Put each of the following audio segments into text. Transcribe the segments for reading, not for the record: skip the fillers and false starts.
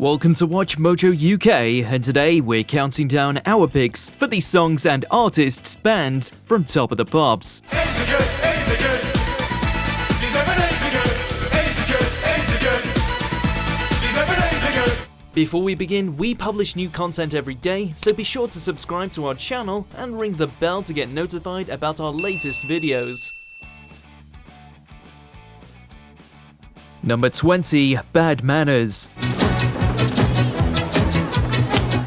Welcome to WatchMojoUK, and today we're counting down our picks for the songs and artists banned from Top of the Pops. Before we begin, we publish new content every day, so be sure to subscribe to our channel and ring the bell to get notified about our latest videos. Number 20. Bad Manners.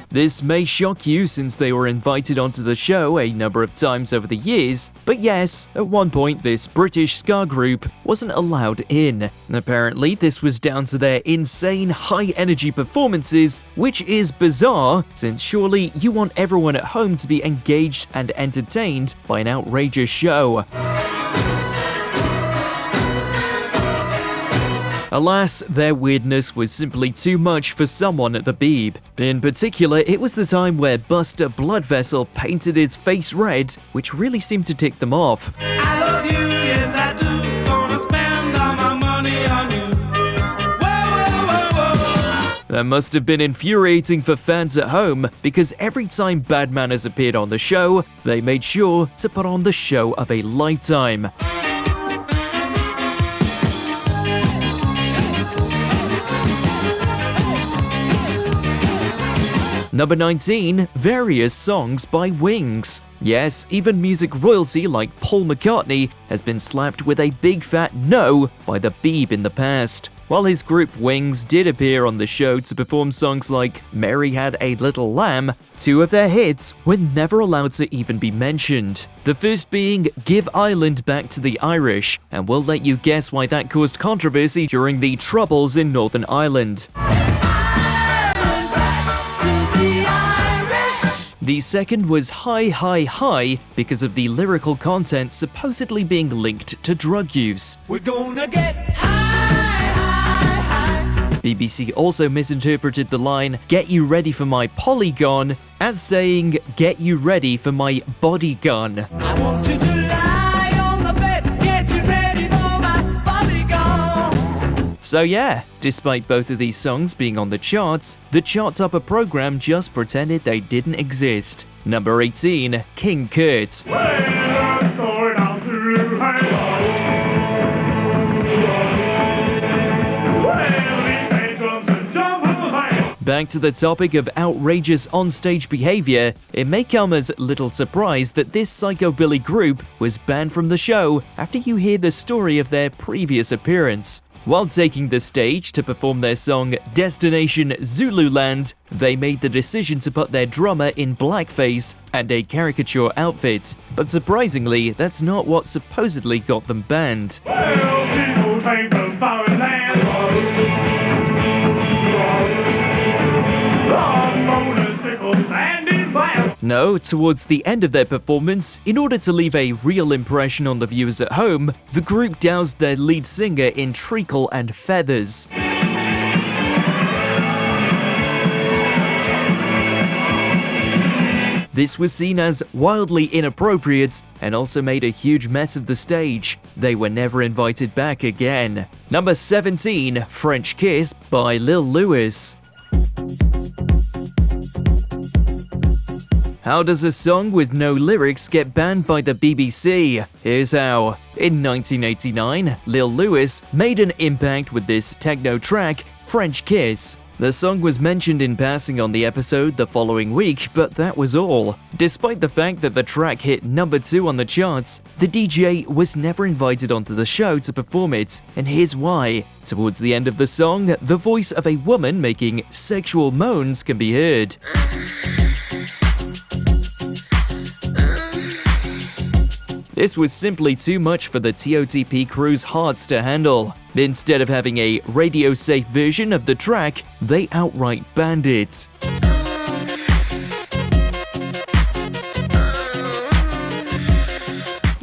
This may shock you since they were invited onto the show a number of times over the years, but yes, at one point this British ska group wasn't allowed in. Apparently this was down to their insane high-energy performances, which is bizarre, since surely you want everyone at home to be engaged and entertained by an outrageous show. Alas, their weirdness was simply too much for someone at the Beeb. In particular, it was the time where Buster Bloodvessel painted his face red, which really seemed to tick them off. I love you, yes I do, gonna spend all my money on you. Whoa, whoa, whoa, whoa. That must have been infuriating for fans at home, because every time Bad Manners appeared on the show, they made sure to put on the show of a lifetime. Number 19. Various songs by Wings. Yes, even music royalty like Paul McCartney has been slapped with a big fat no by the Beeb in the past. While his group Wings did appear on the show to perform songs like Mary Had a Little Lamb, two of their hits were never allowed to even be mentioned. The first being Give Ireland Back to the Irish, and we'll let you guess why that caused controversy during the Troubles in Northern Ireland. The second was Hi Hi Hi because of the lyrical content supposedly being linked to drug use. We're gonna get high, high, high. BBC also misinterpreted the line Get you ready for my polygon as saying Get you ready for my body gun. I want you to lie on the bed, get you ready for my polygon. So yeah, despite both of these songs being on the charts, the Chart Topper program just pretended they didn't exist. Number 18. King Kurt. Back to the topic of outrageous onstage behavior, it may come as little surprise that this psychobilly group was banned from the show after you hear the story of their previous appearance. While taking the stage to perform their song Destination Zululand, they made the decision to put their drummer in blackface and a caricature outfit. But surprisingly, that's not what supposedly got them banned. Well, people came from foreign lands. On motorcycles and in vans. No, towards the end of their performance, in order to leave a real impression on the viewers at home, the group doused their lead singer in treacle and feathers. This was seen as wildly inappropriate and also made a huge mess of the stage. They were never invited back again. Number 17. French Kiss by Lil Louis. How does a song with no lyrics get banned by the BBC? Here's how. In 1989, Lil Louis made an impact with this techno track, French Kiss. The song was mentioned in passing on the episode the following week, but that was all. Despite the fact that the track hit number 2 on the charts, the DJ was never invited onto the show to perform it, and here's why. Towards the end of the song, the voice of a woman making sexual moans can be heard. This was simply too much for the TOTP crew's hearts to handle. Instead of having a radio-safe version of the track, they outright banned it.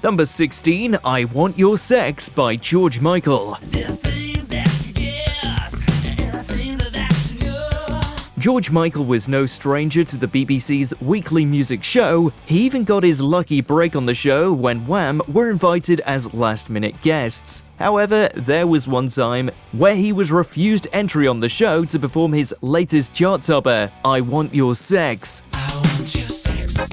Number 16. I Want Your Sex by George Michael. George Michael was no stranger to the BBC's weekly music show. He even got his lucky break on the show when Wham were invited as last-minute guests. However, there was one time where he was refused entry on the show to perform his latest chart topper, I Want Your Sex. I want your sex.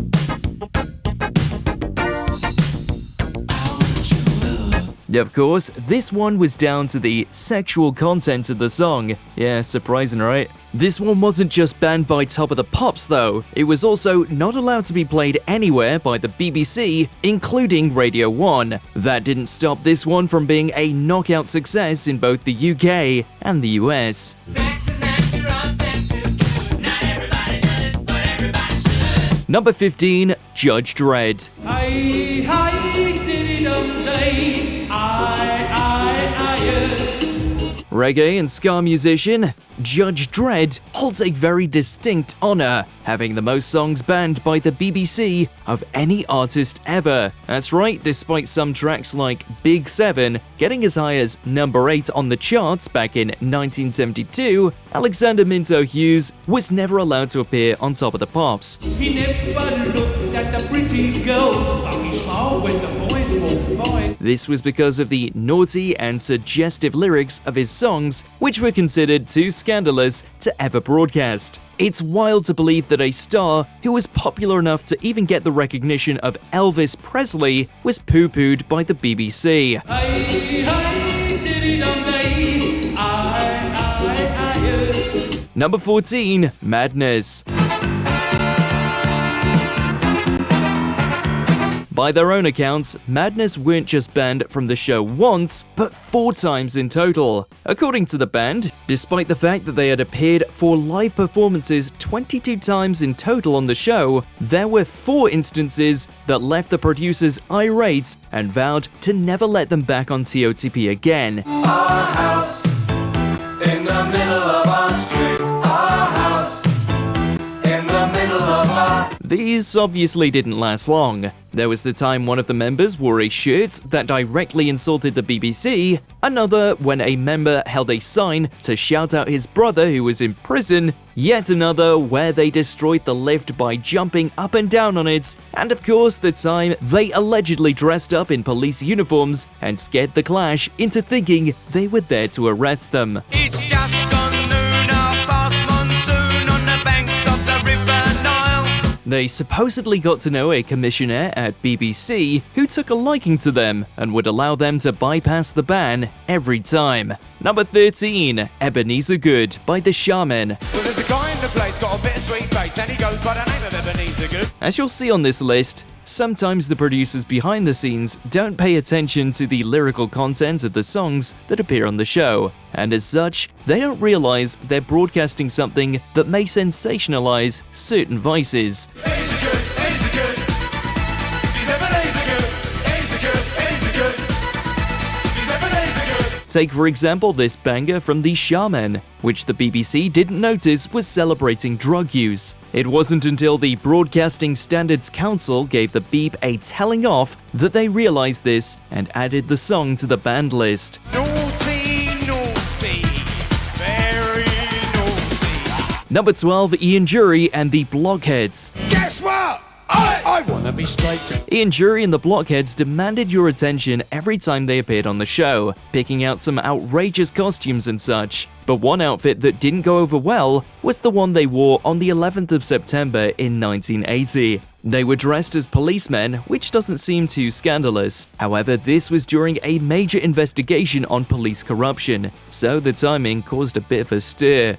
Of course, this one was down to the sexual content of the song. Yeah, surprising, right? This one wasn't just banned by Top of the Pops though, it was also not allowed to be played anywhere by the BBC, including Radio 1. That didn't stop this one from being a knockout success in both the UK and the US. Sex is natural, sex is good. Not everybody does it, but everybody should. Number 15, Judge Dredd. Hi, hi, diddy-dum-day. Reggae and ska musician Judge Dredd holds a very distinct honor, having the most songs banned by the BBC of any artist ever. That's right, despite some tracks like Big 7 getting as high as number 8 on the charts back in 1972, Alexander Minto Hughes was never allowed to appear on Top of the Pops. He never looked at the pretty girls, but he smiled when the boys walked by. This was because of the naughty and suggestive lyrics of his songs, which were considered too scandalous to ever broadcast. It's wild to believe that a star who was popular enough to even get the recognition of Elvis Presley was poo-pooed by the BBC. Hi, hi, diddy-dum-day. Number 14, Madness. By their own accounts, Madness weren't just banned from the show once, but 4 times in total. According to the band, despite the fact that they had appeared for live performances 22 times in total on the show, there were 4 instances that left the producers irate and vowed to never let them back on TOTP again. Our house in the middle of our street. Our house in the middle of our... These obviously didn't last long. There was the time one of the members wore a shirt that directly insulted the BBC, another when a member held a sign to shout out his brother who was in prison, yet another where they destroyed the lift by jumping up and down on it, and of course the time they allegedly dressed up in police uniforms and scared the Clash into thinking they were there to arrest them. It's just gone noon, our fast monsoon on the banks of the River Nile. They supposedly got to know a commissioner at BBC who took a liking to them and would allow them to bypass the ban every time. Number 13, Ebenezer Good by The Shaman. Well, there's a guy in the place got a bit of sweet face and he goes by the name of Ebenezer Good. As you'll see on this list, sometimes the producers behind the scenes don't pay attention to the lyrical content of the songs that appear on the show, and as such, they don't realize they're broadcasting something that may sensationalize certain vices. Ebenezer Good, Ebenezer Good. He's Ebenezer Good, Ebenezer Good, Ebenezer Good. He's Ebenezer Good. Take for example this banger from The Shaman, which the BBC didn't notice was celebrating drug use. It wasn't until the Broadcasting Standards Council gave the beep a telling off that they realized this and added the song to the banned list. Naughty, naughty, very naughty. Number 12, Ian Dury and the Blockheads. Guess what? I want to be straight to... Ian Dury and the Blockheads demanded your attention every time they appeared on the show, picking out some outrageous costumes and such. But one outfit that didn't go over well was the one they wore on the 11th of September in 1980. They were dressed as policemen, which doesn't seem too scandalous. However, this was during a major investigation on police corruption, so the timing caused a bit of a stir.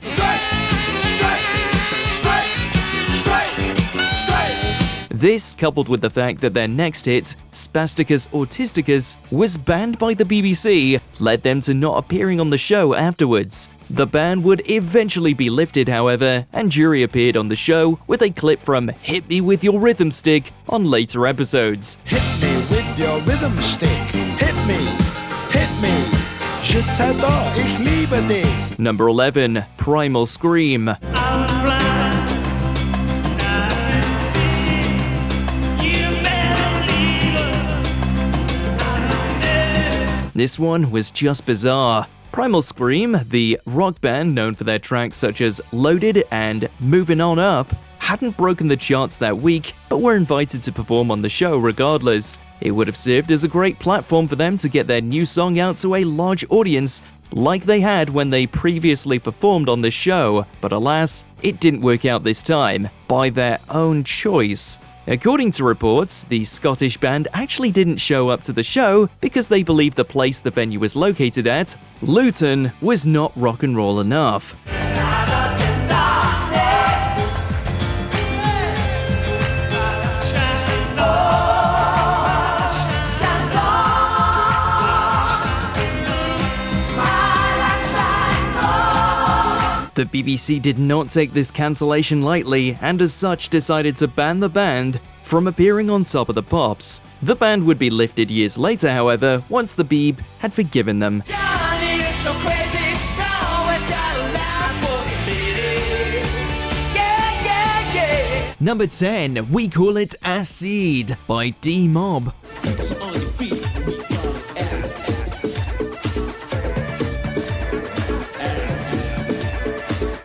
This, coupled with the fact that their next hit, Spasticus Autisticus, was banned by the BBC, led them to not appearing on the show afterwards. The ban would eventually be lifted, however, and Dury appeared on the show with a clip from Hit Me With Your Rhythm Stick on later episodes. Hit me with your rhythm stick. Hit me, hit me. Je t'adore, ich liebe dich. Number 11, Primal Scream. This one was just bizarre. Primal Scream, the rock band known for their tracks such as Loaded and Moving On Up, hadn't broken the charts that week, but were invited to perform on the show regardless. It would have served as a great platform for them to get their new song out to a large audience, like they had when they previously performed on the show, but alas, it didn't work out this time, by their own choice. According to reports, the Scottish band actually didn't show up to the show because they believed the place the venue was located at, Luton, was not rock and roll enough. The BBC did not take this cancellation lightly and as such decided to ban the band from appearing on Top of the Pops. The ban would be lifted years later, however, once the Beeb had forgiven them. Number 10, We Call It Acid by D-Mob.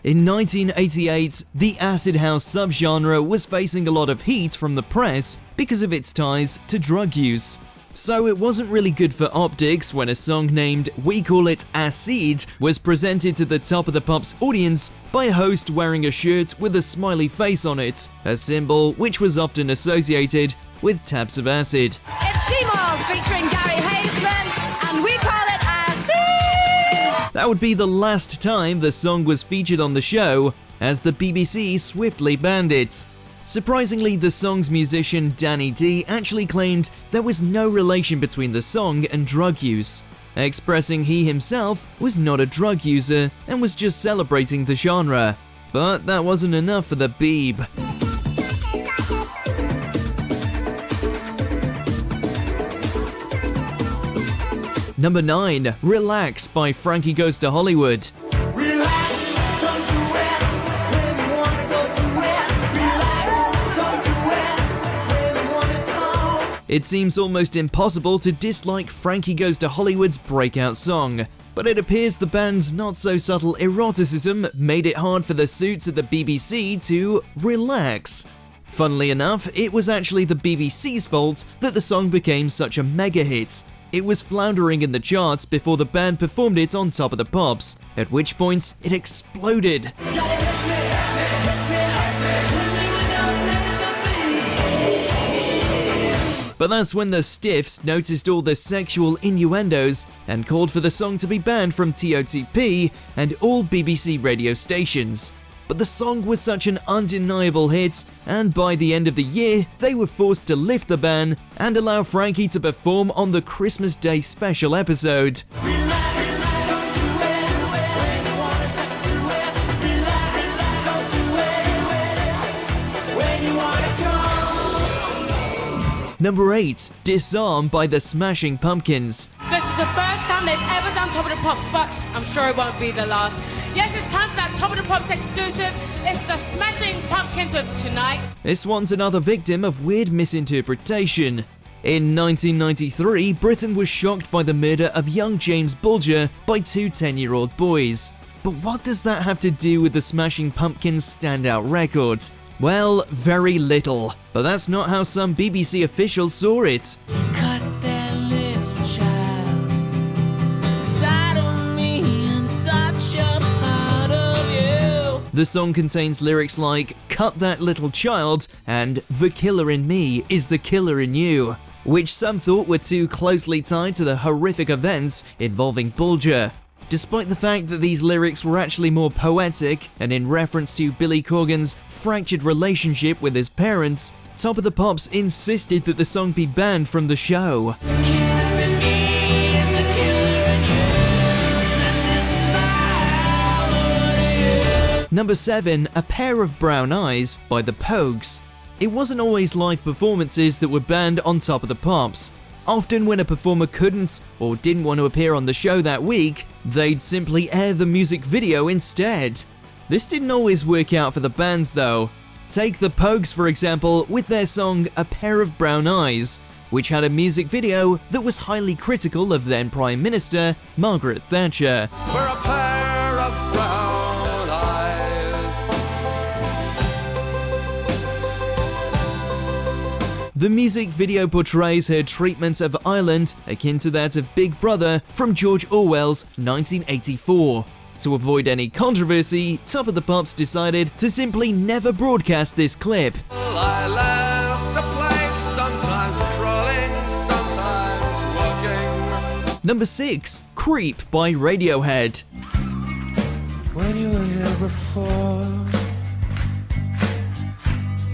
In 1988, the acid house subgenre was facing a lot of heat from the press because of its ties to drug use. So it wasn't really good for optics when a song named We Call It Acid was presented to the Top of the Pops audience by a host wearing a shirt with a smiley face on it, a symbol which was often associated with taps of acid. It's D-Mob featuring Gary Haseman, and We Call It Acid! That would be the last time the song was featured on the show, as the BBC swiftly banned it. Surprisingly, the song's musician Danny D actually claimed there was no relation between the song and drug use, expressing he himself was not a drug user and was just celebrating the genre. But that wasn't enough for the Beeb. Number 9, Relax by Frankie Goes to Hollywood. It seems almost impossible to dislike Frankie Goes to Hollywood's breakout song, but it appears the band's not-so-subtle eroticism made it hard for the suits at the BBC to relax. Funnily enough, it was actually the BBC's fault that the song became such a mega hit. It was floundering in the charts before the band performed it on Top of the Pops, at which point it exploded. But that's when the Stiffs noticed all the sexual innuendos and called for the song to be banned from TOTP and all BBC radio stations. But the song was such an undeniable hit, and by the end of the year, they were forced to lift the ban and allow Frankie to perform on the Christmas Day special episode. Number 8, Disarm by the Smashing Pumpkins. This is the first time they've ever done Top of the Pops, but I'm sure it won't be the last. Yes, it's time for that Top of the Pops exclusive. It's the Smashing Pumpkins with Tonight. This one's another victim of weird misinterpretation. In 1993, Britain was shocked by the murder of young James Bulger by two 10-year-old boys. But what does that have to do with the Smashing Pumpkins' standout record? Well, very little, but that's not how some BBC officials saw it. Cut that little child inside of me and such a part of you. The song contains lyrics like, "Cut that little child," and "The killer in me is the killer in you," which some thought were too closely tied to the horrific events involving Bulger. Despite the fact that these lyrics were actually more poetic and in reference to Billy Corgan's fractured relationship with his parents, Top of the Pops insisted that the song be banned from the show. Number 7, A Pair of Brown Eyes by the Pogues. It wasn't always live performances that were banned on Top of the Pops. Often when a performer couldn't or didn't want to appear on the show that week, they'd simply air the music video instead. This didn't always work out for the bands though. Take the Pogues for example with their song A Pair of Brown Eyes. which had a music video that was highly critical of then Prime Minister Margaret Thatcher. We're a pair of brown eyes. The music video portrays her treatment of Ireland akin to that of Big Brother from George Orwell's 1984. To avoid any controversy, Top of the Pops decided to simply never broadcast this clip. I left the place, sometimes crawling, sometimes walking. Number 6, Creep by Radiohead. When you were here before,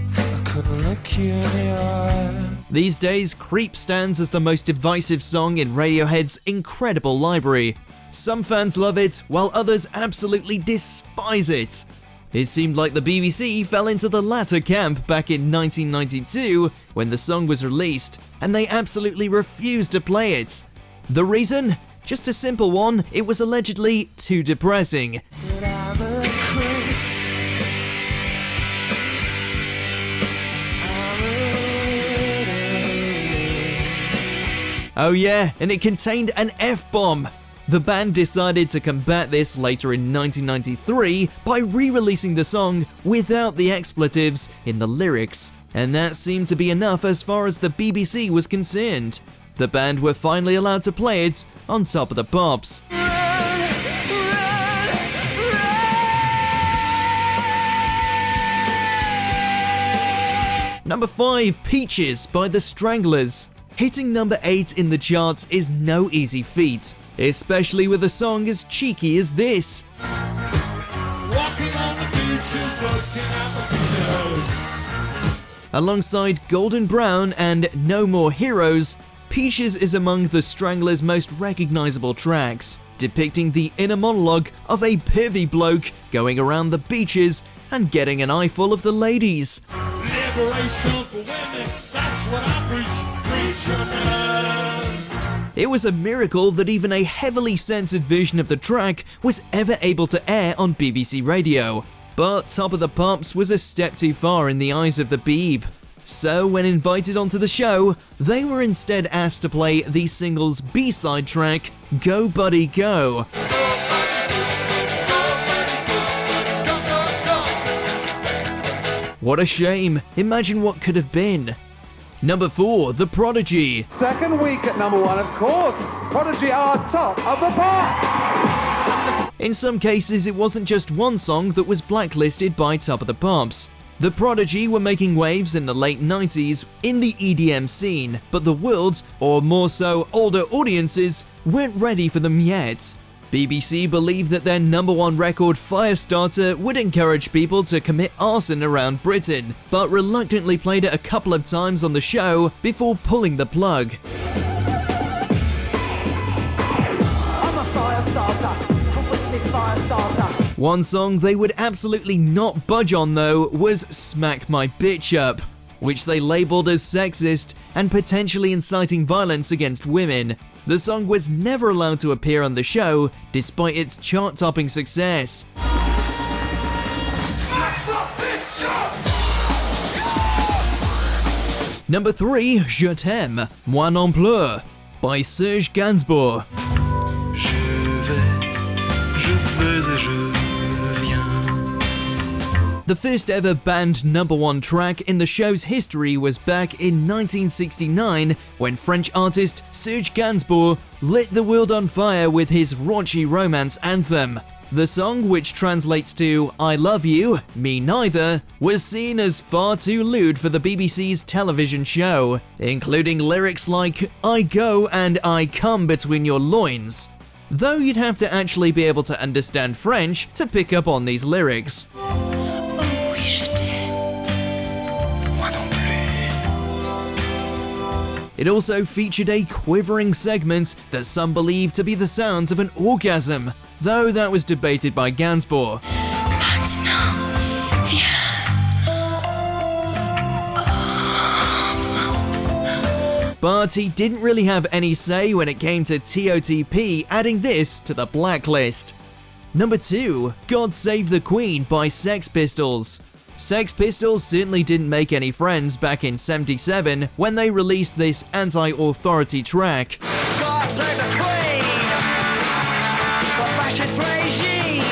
I couldn't look you in the eye. These days, Creep stands as the most divisive song in Radiohead's incredible library. Some fans love it, while others absolutely despise it. It seemed like the BBC fell into the latter camp back in 1992 when the song was released, and they absolutely refused to play it. The reason? Just a simple one, it was allegedly too depressing. But I'm a creep. Oh yeah, and it contained an F-bomb. The band decided to combat this later in 1993 by re-releasing the song without the expletives in the lyrics, and that seemed to be enough as far as the BBC was concerned. The band were finally allowed to play it on Top of the Pops. Number 5, Peaches by The Stranglers. Hitting number 8 in the charts is no easy feat, especially with a song as cheeky as this. Walking on the beaches, looking at the beaches. Alongside Golden Brown and No More Heroes, Peaches is among The Stranglers' most recognizable tracks, depicting the inner monologue of a pervy bloke going around the beaches and getting an eyeful of the ladies. Liberation for women, that's what I preach. It was a miracle that even a heavily censored version of the track was ever able to air on BBC Radio. But Top of the Pops was a step too far in the eyes of the Beeb. So when invited onto the show, they were instead asked to play the single's B-side track, Go Buddy Go. What a shame, imagine what could have been. Number 4, The Prodigy. Second week at number 1, of course. Prodigy are Top of the Pops. In some cases, it wasn't just one song that was blacklisted by Top of the Pops. The Prodigy were making waves in the late 90s in the EDM scene, but the world's, or more so older audiences, weren't ready for them yet. BBC believed that their number 1 record Firestarter would encourage people to commit arson around Britain, but reluctantly played it a couple of times on the show before pulling the plug. I'm a Firestarter. Top of the Firestarter. One song they would absolutely not budge on though was Smack My Bitch Up, which they labelled as sexist and potentially inciting violence against women. The song was never allowed to appear on the show, despite its chart-topping success. Number 3, Je t'aime, Moi non plus, by Serge Gainsbourg. The first ever band number 1 track in the show's history was back in 1969 when French artist Serge Gainsbourg lit the world on fire with his raunchy romance anthem. The song, which translates to I love you, me neither, was seen as far too lewd for the BBC's television show, including lyrics like I go and I come between your loins. Though you'd have to actually be able to understand French to pick up on these lyrics. It also featured a quivering segment that some believe to be the sounds of an orgasm, though that was debated by Gainsbourg. But he didn't really have any say when it came to TOTP adding this to the blacklist. Number 2, God Save the Queen by Sex Pistols. Sex Pistols certainly didn't make any friends back in '77 when they released this anti-authority track. God save the Queen, the fascist regime.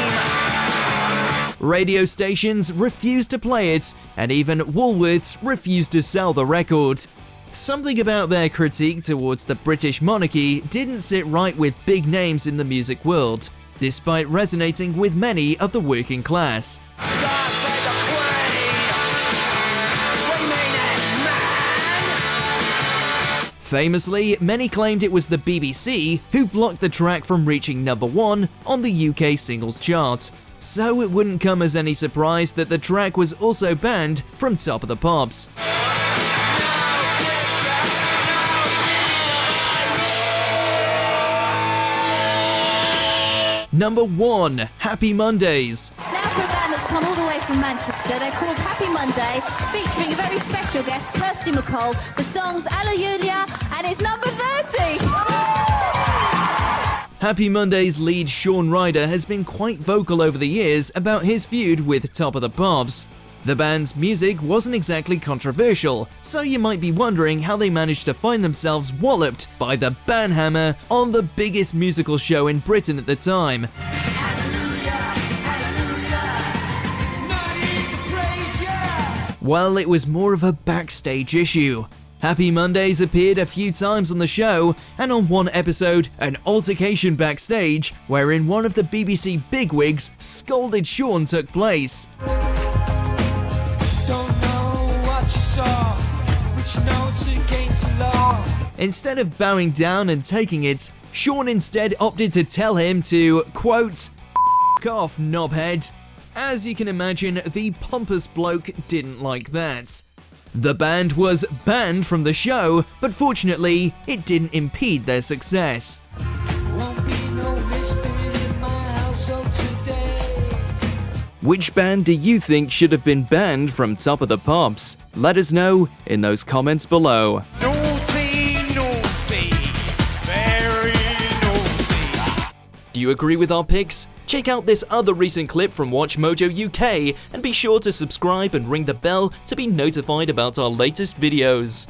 Radio stations refused to play it, and even Woolworths refused to sell the record. Something about their critique towards the British monarchy didn't sit right with big names in the music world, despite resonating with many of the working class. God save the Queen, we mean it, man. Famously, many claimed it was the BBC who blocked the track from reaching #1 on the UK singles chart, so it wouldn't come as any surprise that the track was also banned from Top of the Pops. Number 1, Happy Mondays. Now for a band that's come all the way from Manchester. They're called Happy Monday, featuring a very special guest, Kirsty MacColl. The song's Alleluia, and it's number 30. Happy Mondays lead Shaun Ryder has been quite vocal over the years about his feud with Top of the Pops. The band's music wasn't exactly controversial, so you might be wondering how they managed to find themselves walloped by the banhammer on the biggest musical show in Britain at the time. Well, it was more of a backstage issue. Happy Mondays appeared a few times on the show, and on one episode, an altercation backstage wherein one of the BBC bigwigs scolded Shaun took place. Instead of bowing down and taking it, Shaun instead opted to tell him to, quote, "F*** off, knobhead." As you can imagine, the pompous bloke didn't like that. The band was banned from the show, but fortunately, it didn't impede their success. Which band do you think should have been banned from Top of the Pops? Let us know in those comments below. Naughty, naughty, very naughty. Do you agree with our picks? Check out this other recent clip from WatchMojoUK and be sure to subscribe and ring the bell to be notified about our latest videos.